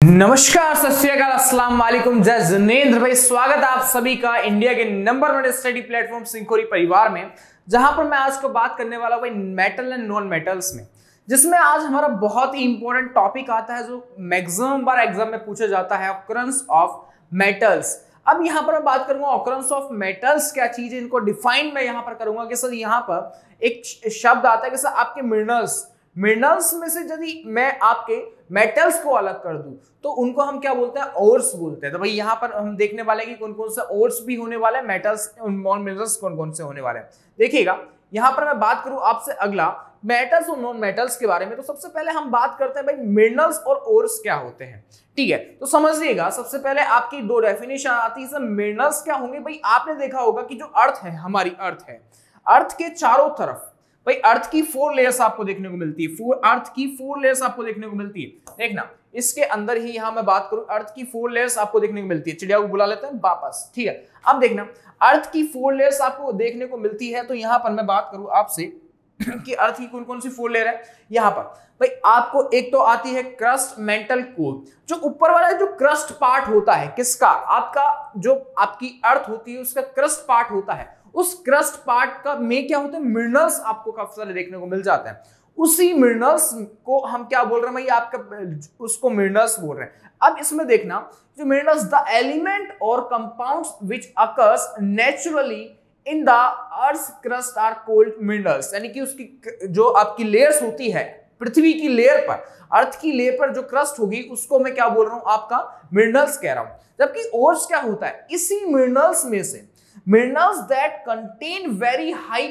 नमस्कार, सत श्री अकाल, अस्सलाम वालेकुम, जय जिनेंद्र भाई। स्वागत है आप सभी का इंडिया के नंबर 1 स्टडी प्लेटफॉर्म सिंकोरी परिवार में, जहां पर मैं आज को बात करने वाला हूं मेटल एंड नॉन मेटल्स में, जिसमें आज हमारा बहुत ही इंपॉर्टेंट टॉपिक आता है जो मैक्सिमम बार एग्जाम में पूछा जाता है, ऑकरेंस ऑफ मेटल्स। अब यहाँ पर मैं बात करूंगा ऑकरेंस ऑफ मेटल्स क्या चीज है, इनको डिफाइन मैं यहाँ पर करूंगा कि सर यहाँ पर एक शब्द आता है कि सर आपके मिनरल्स में से यदि मैं आपके मेटल्स को अलग कर दूं तो उनको हम क्या बोलते हैं, ओर्स बोलते हैं। तो भाई यहाँ पर हम देखने वाले हैं कि कौन कौन से ओर्स भी होने वाले हैं, मेटल्स नॉन मिनरल्स कौन कौन से होने वाले हैं। देखिएगा यहाँ पर मैं बात करूं आपसे अगला मेटल्स और नॉन मेटल्स के बारे में, तो सबसे पहले हम बात करते हैं भाई मिनरल्स और ओर्स क्या होते हैं। ठीक है, तो समझिएगा सबसे पहले आपकी दो डेफिनेशन आती है। मिनरल्स क्या होंगे भाई, आपने देखा होगा कि जो अर्थ है, हमारी अर्थ के चारों तरफ भाई अर्थ की 4 लेयर्स आपको देखने को मिलती है। अर्थ की 4 लेयर्स आपको देखने को मिलती है। देखना इसके अंदर ही यहां मैं बात करूं, अर्थ की 4 लेयर्स आपको देखने को मिलती है। चिड़िया को बुला लेते हैं वापस। ठीक है, अब देखना अर्थ की 4 लेयर्स आपको देखने को मिलती है। तो यहां पर मैं बात करूं आपसे कि अर्थ की कौन कौन सी 4 लेयर है। यहां पर भाई आपको एक तो आती है क्रस्ट, मेंटल, कोर। जो ऊपर वाला जो क्रस्ट पार्ट होता है किसका, आपका जो आपकी अर्थ होती है उसका क्रस्ट पार्ट होता है। उस क्रस्ट पार्ट का में क्या होता है, मिनरल्स आपको काफी सारे देखने को मिल जाते हैं। उसी मिनरल्स को हम क्या बोल रहे हैं भाई, आपका उसको मिनरल्स बोल रहे हैं। अब इसमें देखना जो मिनरल्स, द एलिमेंट और compounds which occurs naturally in the earth crust are called minerals. यानी कि उसकी जो आपकी लेयर्स होती है पृथ्वी की लेयर पर, अर्थ की लेयर पर जो क्रस्ट होगी उसको मैं क्या बोल रहा हूं, आपका मिनरल्स कह रहा हूं। जबकि ओर्स क्या होता है, इसी मिनरल्स में से minerals that contain very high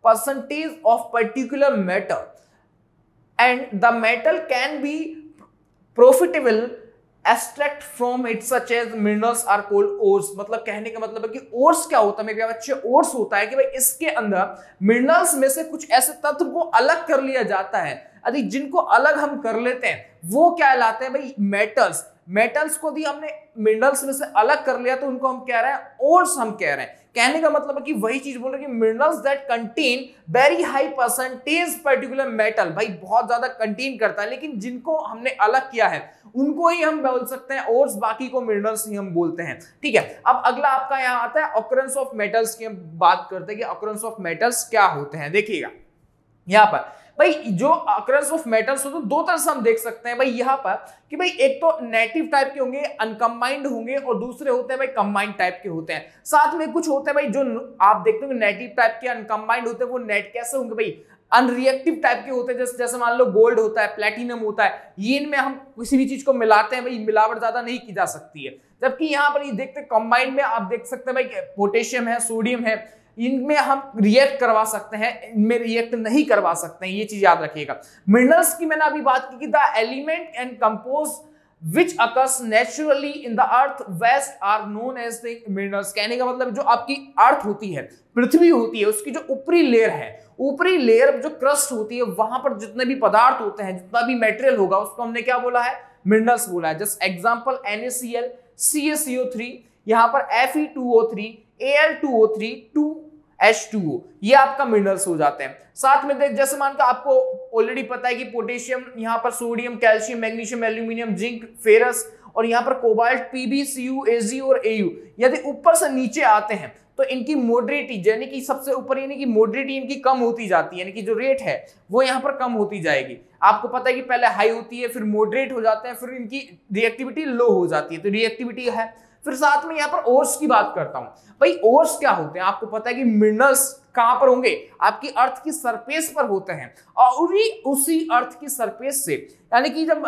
percentage of particular metal and the metal can be profitable extract from it such as minerals are called ores। मतलब कहने का मतलब है कि ores क्या होता है मेरे बच्चे, ores होता है कि भाई इसके अंदर मिनरल्स में से कुछ ऐसे तत्व को अलग कर लिया जाता है। यदि जिनको अलग हम कर लेते हैं वो क्या कहलाते हैं भाई, मेटल्स को भी हमने मिनरल्स में से अलग कर लिया तो उनको हम कह रहे हैं ओर्स, हम कह रहे हैं। कहने का मतलब है कि वही चीज बोल रहे हैं कि minerals that contain very high percentage particular metal, भाई बहुत ज्यादा कंटेन करता है, लेकिन जिनको हमने अलग किया है उनको ही हम बोल सकते हैं ओर्स, बाकी को मिनरल्स ही हम बोलते हैं। ठीक है, अब अगला आपका यहाँ आता है ऑकरेंस ऑफ मेटल्स की हम बात करते हैं कि ऑकरेंस ऑफ मेटल्स क्या होते हैं। देखिएगा यहाँ पर भाई जो ऑकरेंस ऑफ मेटल्स होते हैं दो तरह से हम देख सकते हैं भाई यहाँ पर कि भाई एक तो नेटिव टाइप के होंगे, अनकंबाइंड होंगे, और दूसरे होते हैं भाई कंबाइंड टाइप के होते हैं। साथ में कुछ होते हैं भाई जो आप देखते हो नेटिव टाइप के, अनकंबाइंड होते हैं, वो नेट कैसे होंगे भाई, अनरिएक्टिव टाइप के होते हैं। जैसे मान लो गोल्ड होता है, प्लेटिनम होता है, ये इनमें हम किसी भी चीज को मिलाते हैं भाई मिलावट ज्यादा नहीं की जा सकती है। जबकि यहाँ पर ये देखते हैं कंबाइंड में आप देख सकते हैं भाई पोटेशियम है, सोडियम है, इनमें हम रिएक्ट करवा सकते हैं, इनमें रिएक्ट नहीं करवा सकते हैं, ये चीज याद रखिएगा। मिनरल्स की मैंने अभी बात की कि the element and compose which occurs naturally in the earth vast are known as the minerals। कहने का मतलब जो आपकी अर्थ होती है, पृथ्वी होती है, उसकी जो ऊपरी लेयर है, ऊपरी लेयर जो क्रस्ट होती है, वहां पर जितने भी पदार्थ होते हैं, जितना भी मटेरियल होगा उसको हमने क्या बोला है, मिनरल्स बोला है। जस्ट एग्जांपल NaCl, CaCO3, यहाँ पर Fe2O3, Al2O3, 2H2O, ये आपका मिनरल्स हो जाते हैं। साथ में देख जैसे मान के आपको ऑलरेडी पता है कि पोटेशियम, यहाँ पर sodium, calcium, magnesium, aluminium, zinc, ferrous, और यहाँ पर कोबाल्ट, Pb, Cu, Ag और Au। यदि ऊपर से नीचे आते हैं तो इनकी मोडरेटी, यानी कि सबसे ऊपर यानी कि मोडरेटी इनकी कम होती जाती है, यानी कि जो रेट है वो यहाँ पर कम होती जाएगी। आपको पता है कि पहले हाई होती है, फिर मॉडरेट हो जाते हैं, फिर इनकी रिएक्टिविटी लो हो जाती है, तो रिएक्टिविटी है। फिर साथ में यहाँ पर ओर्स की बात करता हूं भाई, ओर्स क्या होते हैं, आपको पता है कि मिनरल्स कहां पर होंगे, आपकी अर्थ की सरफेस पर होते हैं, और उसी अर्थ की सरफेस से यानी कि जब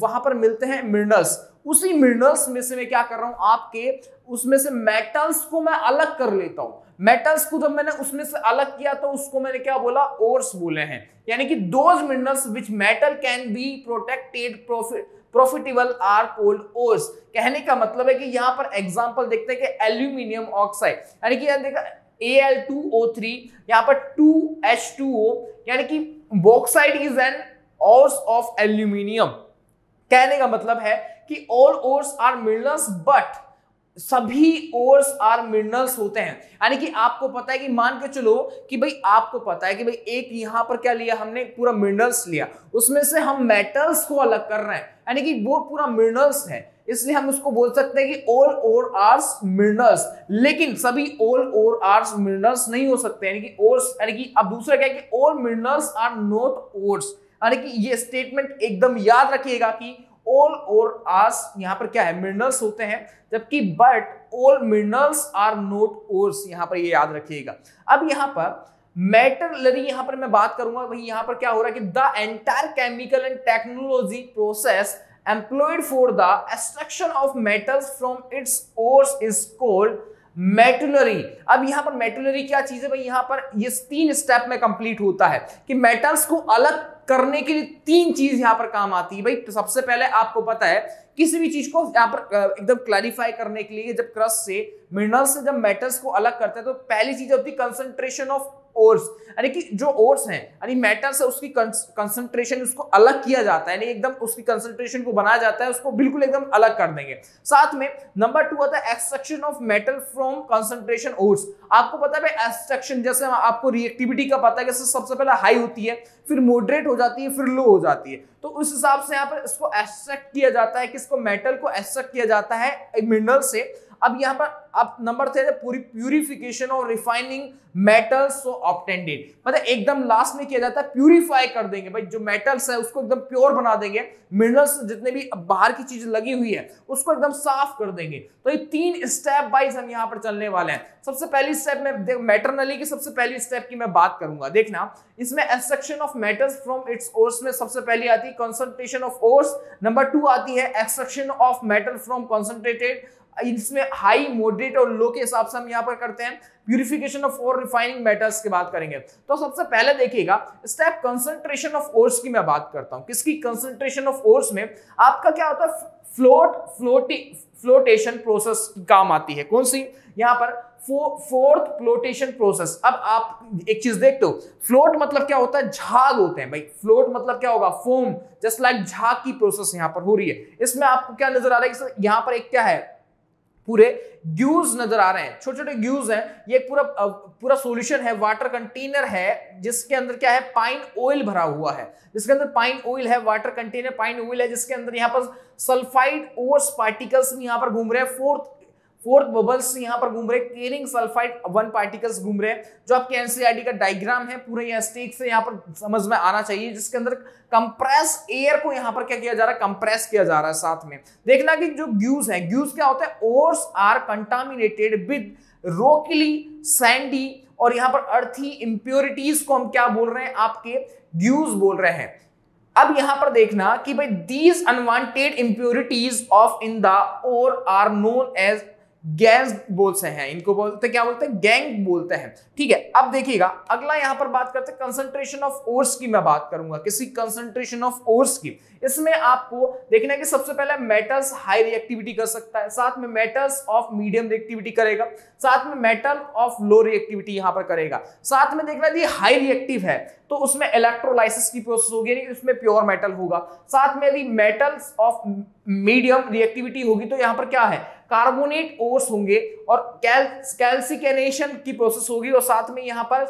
वहां पर मिलते हैं मिनरल्स, उसी मिनरल्स में से मैं क्या कर रहा हूं, आपके उसमें से मेटल्स को मैं अलग कर लेता हूं। मेटल्स को जब मैंने उसमें से अलग किया तो उसको मैंने क्या बोला, ओर्स बोले हैं। यानी कि those minerals which metal can be protected profitable are called ores. कहने का मतलब है कि यहां पर एग्जांपल देखते हैं कि एल्यूमिनियम ऑक्साइड, यानी कि देखा Al2O3, यहां पर 2H2O, यानी कि bauxite is an ores of aluminium. कहने का मतलब है कि all ores are minerals but सभी ओर्स आर मिनरल्स होते हैं। यानी कि आपको पता है कि मान के चलो कि भाई आपको पता है कि भाई एक यहां पर क्या लिया हमने, पूरा मिनरल्स लिया, उसमें से हम मेटल्स को अलग कर रहे हैं, यानी कि वो पूरा मिनरल्स है, इसलिए हम उसको बोल सकते हैं कि ऑल ओर आर्स मिनरल्स। लेकिन सभी ऑल ओर आर्स मिनरल्स नहीं हो सकते, यानी कि ओर्स, यानी कि अब दूसरा क्या है कि all minerals are not ores, यानी कि ये स्टेटमेंट एकदम याद रखिएगा कि ऑल और आर्स यहां पर क्या है, मिनरल्स होते हैं, जबकि but all minerals are not ores, यहां पर ये याद रखिएगा। अब यहां पर मेटलरी यहां पर मैं बात करूंगा, वही यहां पर क्या हो रहा है कि the entire chemical and technology process employed for the extraction of metals from its ores is called मेटलरी। अब यहां पर मेटलरी क्या चीज है भाई, यहां पर ये 3 स्टेप में कंप्लीट होता है कि मेटल्स को अलग करने के लिए 3 चीज यहां पर काम आती है भाई। तो सबसे पहले आपको पता है किसी भी चीज को यहां पर एकदम क्लैरिफाई करने के लिए, जब क्रस्ट से मिनरल्स से जब मेटल्स को अलग करते हैं तो पहली चीज होती है कंसंट्रेशन ऑफ ओर्स, यानी कि जो ओर्स हैं यानी मेटल्स है उसकी कंसंट्रेशन, उसको अलग किया जाता है, यानी एकदम उसकी कंसंट्रेशन को बनाया जाता है, उसको बिल्कुल एकदम अलग कर देंगे। साथ में नंबर 2 आता है extraction of metal from concentration ores. आपको पता है भाई एक्सट्रैक्शन, जैसे आपको रिएक्टिविटी का पता है कि सबसे पहले हाई होती है, फिर मॉडरेट हो जाती है, फिर लो हो जाती है, तो उस हिसाब से यहाँ पर इसको एक्सट्रैक्ट किया जाता है, किसको, मेटल को एक्सट्रैक्ट किया जाता है मिनरल से। अब यहां पर अब नंबर 3 पूरी प्यूरिफिकेशन और रिफाइनिंग मेटल्स सो ऑब्टेन्ड, मतलब एकदम लास्ट में किया जाता है, प्यूरिफाई कर देंगे भाई, जो मेटल्स है उसको एकदम प्योर बना देंगे, मिनरल्स जितने भी बाहर की चीज लगी हुई है उसको एकदम साफ कर देंगे। तो ये 3 स्टेप वाइज हम यहां पर चलने वाले हैं। सबसे पहली स्टेप में मेटरनली की सबसे पहली स्टेप की मैं बात करूंगा, देखना इसमें extraction of metals from its ores में सबसे पहली आती है कंसंट्रेशन ऑफ ओर्स, नंबर 2 आती है extraction of metal from concentrated, इसमें हाई, मॉडरेट और लो के हिसाब से हम यहां पर करते हैं, प्यूरिफिकेशन ऑफ और रिफाइनिंग मेटल्स की बात करेंगे। तो सबसे पहले देखिएगा स्टेप कंसंट्रेशन ऑफ ओर्स की मैं बात करता हूं। किसकी, कंसंट्रेशन ऑफ ओर्स में आपका क्या होता है, फ्लोटेशन प्रोसेस काम आती है। कौन सी, यहां पर फोर्थ फ्लोटेशन प्रोसेस। अब आप एक चीज देखते हो, फ्लोट मतलब क्या होता है, झाग होते हैं भाई, फ्लोट मतलब क्या होगा, फोम, जस्ट लाइक झाग की प्रोसेस यहां पर हो रही है। इसमें आपको क्या नजर आ रहा है, यहां पर एक क्या है, पूरे ग्यूज नजर आ रहे हैं, छोटे छोटे ग्यूज हैं, ये पूरा सॉल्यूशन है, वाटर कंटेनर है जिसके अंदर क्या है, पाइन ऑयल भरा हुआ है, जिसके अंदर पाइन ऑयल है, वाटर कंटेनर पाइन ऑयल है, जिसके अंदर यहाँ पर सल्फाइड ओर्स पार्टिकल्स भी यहाँ पर घूम रहे हैं, फोर्थ बबल्स यहां पर घूम रहे, केरिंग सल्फाइड 1 पार्टिकल्स घूम रहे हैं, जो आपके एनसीईआरटी का डायग्राम है पूरा यह स्टेक से यहां पर समझ में आना चाहिए, जिसके अंदर कंप्रेस एयर को यहां पर क्या किया जा रहा है, कंप्रेस किया जा रहा है। साथ में देखना कि जो ग्यूज है, ग्यूज क्या होता है, ores are contaminated with rocky, sandy और यहां पर अर्थी इंप्योरिटीज को हम क्या बोल रहे हैं, आपके ग्यूज बोल रहे हैं। अब यहां पर देखना कि भाई these unwanted impurities of in the ore are known as गैस बोलते हैं, इनको बोलते हैं, क्या बोलते हैं, गैंग बोलते हैं। ठीक है, अब देखिएगा अगला यहां पर बात करते हैं कंसंट्रेशन ऑफ ओर्स की मैं बात करूंगा। किसी कंसंट्रेशन ऑफ ओर्स की, इसमें आपको देखना है कि सबसे पहले मेटल्स हाई रिएक्टिविटी कर सकता है, साथ में मेटल्स ऑफ मीडियम रिएक्टिविटी करेगा, साथ में मेटल ऑफ लो रिएक्टिविटी यहां पर करेगा, साथ में देखना यदि हाई रिएक्टिव है तो उसमें इलेक्ट्रोलाइसिस की प्रोसेस होगी, उसमें प्योर मेटल होगा, साथ में यदि मेटल्स ऑफ मीडियम रिएक्टिविटी होगी तो यहां पर क्या है, कार्बोनेट ओर्स होंगे और कैल्सिकेनेशन की प्रोसेस होगी, और साथ में यहां पर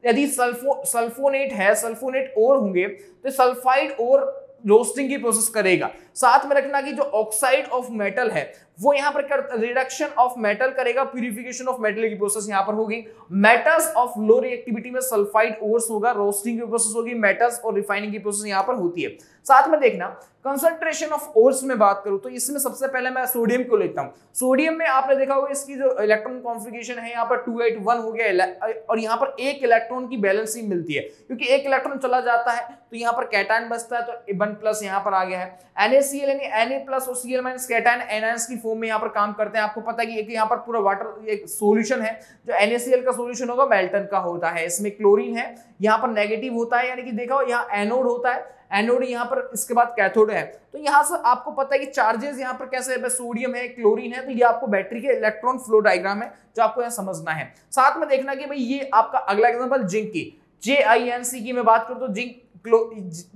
यदि सल्फोनेट है, सल्फोनेट ओर होंगे तो सल्फाइड ओर रोस्टिंग की प्रोसेस करेगा। साथ में रखना कि जो ऑक्साइड ऑफ मेटल है वो यहां पर रिडक्शन ऑफ मेटल करेगा, प्यूरिफिकेशन ऑफ मेटल की प्रोसेस यहां पर होगी। मेटल्स ऑफ लो रिएक्टिविटी में सल्फाइड ओर्स होगा, रोस्टिंग की प्रोसेस होगी, मेटल्स और रिफाइनिंग की प्रोसेस यहां पर होती है। साथ में देखना कंसंट्रेशन ऑफ ओर्स में बात करूं तो इसमें सबसे पहले मैं सोडियम को लेता हूं। सोडियम में आपने देखा होगा इसकी जो इलेक्ट्रॉन कॉन्फ़िगरेशन है यहाँ पर 281 हो गया, और यहाँ पर एक इलेक्ट्रॉन की बैलेंसिंग मिलती है, क्योंकि एक इलेक्ट्रॉन चला जाता है तो यहाँ पर कैटायन बचता है, तो 1+ यहाँ पर आ गया है। NaCl यानी Na+ और Cl- कैटायन एनायंस की फॉर्म में यहाँ पर काम करते हैं। आपको पता है कि एक यहाँ पर पूरा वाटर एक सॉल्यूशन है, जो NaCl का सॉल्यूशन होगा मेल्टन का होता है, इसमें क्लोरीन है, यहाँ पर नेगेटिव होता है, यानी कि देखा हो यहाँ एनोड होता है, एनोड यहाँ पर, इसके बाद कैथोड है। तो यहाँ से आपको पता है कि चार्जेस यहाँ पर कैसे है, सोडियम है, क्लोरीन है, तो ये आपको बैटरी के इलेक्ट्रॉन फ्लो डायग्राम है जो आपको यहाँ समझना है। साथ में देखना कि भाई ये आपका अगला एग्जांपल जिंक की, JINC की मैं बात करता हूँ, जिंक,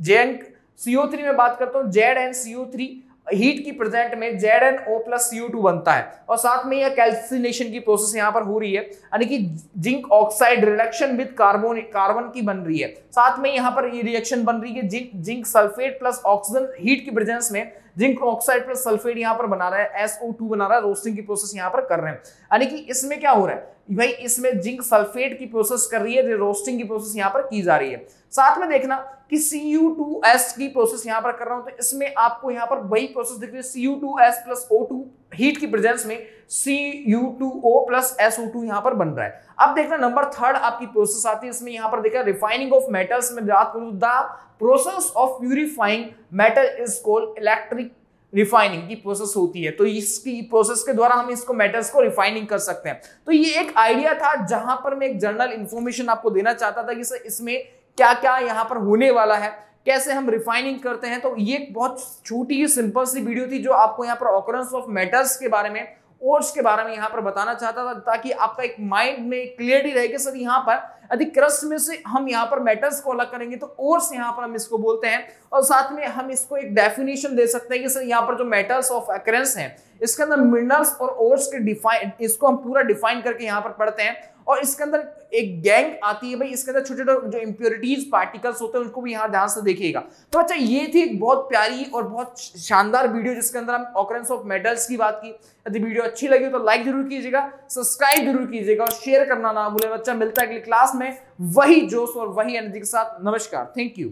ZnCO3 में बात करता हूँ, ZnCO3 हीट की प्रेजेंट में ZnO प्लस CO2 बनता है और साथ में यह कैल्सिनेशन की प्रोसेस यहाँ पर हो रही है, यानी कि zinc oxide reduction with carbon की बन रही है। साथ में यहाँ पर ये रिएक्शन बन रही है zinc sulphate plus oxygen heat की प्रेजेंस में जिंक ऑक्साइड प्लस सल्फेट यहाँ पर बना रहा है, SO2 बना रहा है, रोस्टिंग की प्रोसेस यहाँ पर कर रहे हैं। यानी कि इसमें क्या हो रहा है भाई, इसमें जिंक सल्फेट की प्रोसेस कर रही है, रोस्टिंग की प्रोसेस यहाँ पर की जा रही है। साथ में देखना कि Cu2S की प्रोसेस यहाँ पर कर रहा हूं तो इसमें आपको यहाँ पर वही प्रोसेस दिख रही है, Cu2S प्लस O2 हीट की प्रेजेंस में Cu2O प्लस SO2 यहाँ पर बन रहा है। अब देखना नंबर थर्ड आपकी प्रोसेस आती है, इसमें यहाँ पर देखा रिफाइनिंग ऑफ मेटल्स में बात करूं, the process of purifying metal is called electric refining की प्रोसेस होती है। तो इसकी प्रोसेस के द्वारा हम इसको मेटल्स को रिफाइनिंग कर सकते हैं। तो ये एक आइडिया था जहां पर मैं एक जनरल इंफॉर्मेशन आपको देना चाहता था कि सर इसमें क्या क्या यहाँ पर होने वाला है, कैसे हम रिफाइनिंग करते हैं। तो ये एक बहुत छोटी सिंपल सी वीडियो थी जो आपको यहाँ पर ऑकरेंस ऑफ मेटल्स के बारे में, ओर्स के बारे में यहाँ पर बताना चाहता था, ताकि आपका एक माइंड में क्लियरिटी रहे कि सर यहाँ पर यदि क्रस्ट में से हम यहाँ पर मेटल्स को अलग करेंगे तो ओर्स यहाँ पर हम इसको बोलते हैं, और साथ में हम इसको एक डेफिनेशन दे सकते हैं कि सर यहाँ पर जो मेटल्स ऑफ अकरेंस हैं इसके अंदर मिनरल्स और ओर्स के डिफाइन, इसको हम पूरा डिफाइन करके यहाँ पर पढ़ते हैं। और इसके अंदर एक गैंग आती है भाई, इसके अंदर छोटे छोटे जो इंप्योरिटीज पार्टिकल्स होते हैं उनको भी यहाँ ध्यान से देखिएगा। तो अच्छा, ये थी एक बहुत प्यारी और बहुत शानदार वीडियो जिसके अंदर हम ऑकरेंस ऑफ मेटल्स की बात की। यदि वीडियो अच्छी लगी तो लाइक जरूर कीजिएगा, सब्सक्राइब जरूर कीजिएगा और शेयर करना ना भूले। बच्चा मिलता है अगली क्लास में वही जोश और वही एनर्जी के साथ। नमस्कार, थैंक यू।